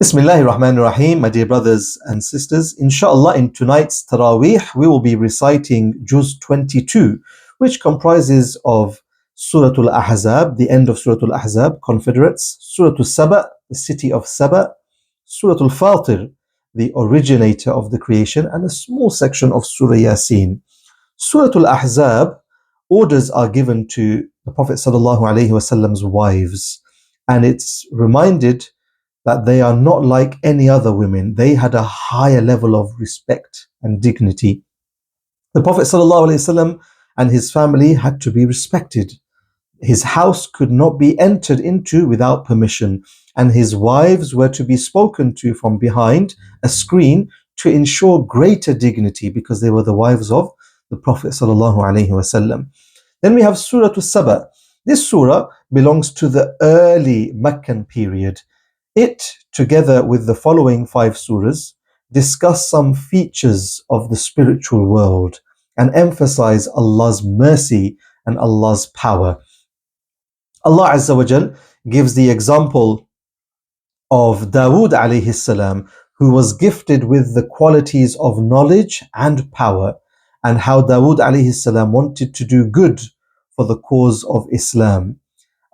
Bismillahir Rahmanir Rahim, my dear brothers and sisters. Inshallah, in tonight's Tarawih, we will be reciting Juz 22, which comprises of Surah Al-Ahzab, the end of Surah Al-Ahzab, Confederates, Surah Al-Saba, the city of Saba, Surah Al-Fatir, the originator of the creation, and a small section of Surah Yasin. Surah Al-Ahzab, orders are given to the Prophet ﷺ's wives, and it's reminded that they are not like any other women. They had a higher level of respect and dignity. The Prophet ﷺ and his family had to be respected. His house could not be entered into without permission, and his wives were to be spoken to from behind a screen to ensure greater dignity because they were the wives of the Prophet ﷺ. Then we have Surah Al-Saba. This surah belongs to the early Meccan period. It, together with the following 5 surahs, discuss some features of the spiritual world and emphasize Allah's mercy and Allah's power. Allah Azza wa Jal gives the example of Dawood alayhi salam, who was gifted with the qualities of knowledge and power, and how Dawood alayhi salam wanted to do good for the cause of Islam.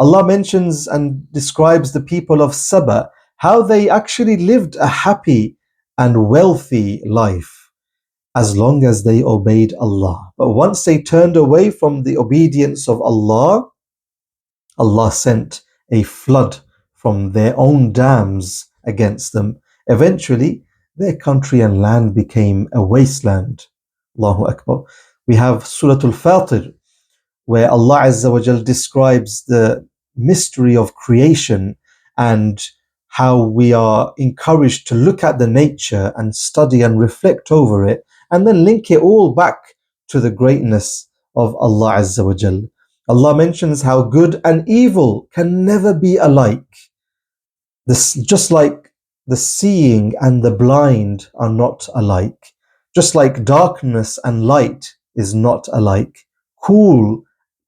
Allah mentions and describes the people of Saba, how they actually lived a happy and wealthy life as long as they obeyed Allah. But once they turned away from the obedience of Allah, Allah sent a flood from their own dams against them. Eventually, their country and land became a wasteland. Allahu Akbar. We have Surah Al-Fatir, where Allah Azza wa Jal describes the mystery of creation and how we are encouraged to look at the nature and study and reflect over it, and then link it all back to the greatness of Allah Azza wa Jal. Allah mentions how good and evil can never be alike. This, just like the seeing and the blind are not alike, just like darkness and light is not alike,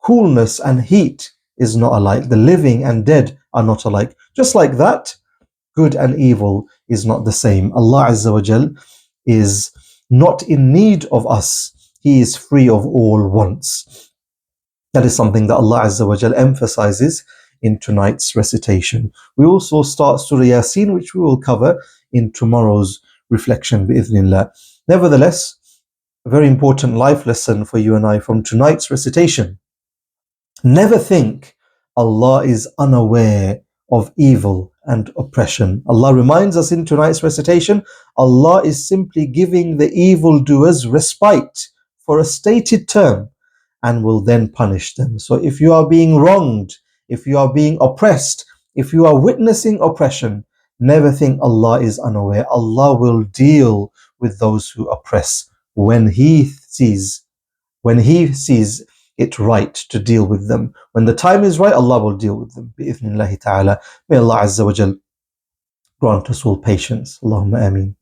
coolness and heat is not alike, the living and dead are not alike. Just like that, good and evil is not the same. Allah Azza wa Jal is not in need of us. He is free of all wants. That is something that Allah Azza wa Jal emphasizes in tonight's recitation. We also start Surah Yasin, which we will cover in tomorrow's reflection, bi'idhnillah. Nevertheless, a very important life lesson for you and I from tonight's recitation. Never think Allah is unaware of evil and oppression. Allah reminds us in tonight's recitation, Allah is simply giving the evildoers respite for a stated term and will then punish them. So if you are being wronged, if you are being oppressed, if you are witnessing oppression, never think Allah is unaware. Allah will deal with those who oppress when He sees it right to deal with them. When the time is right, Allah will deal with them. Bi-idhnillahi ta'ala. May Allah Azza wa Jal grant us all patience. Allahumma ameen.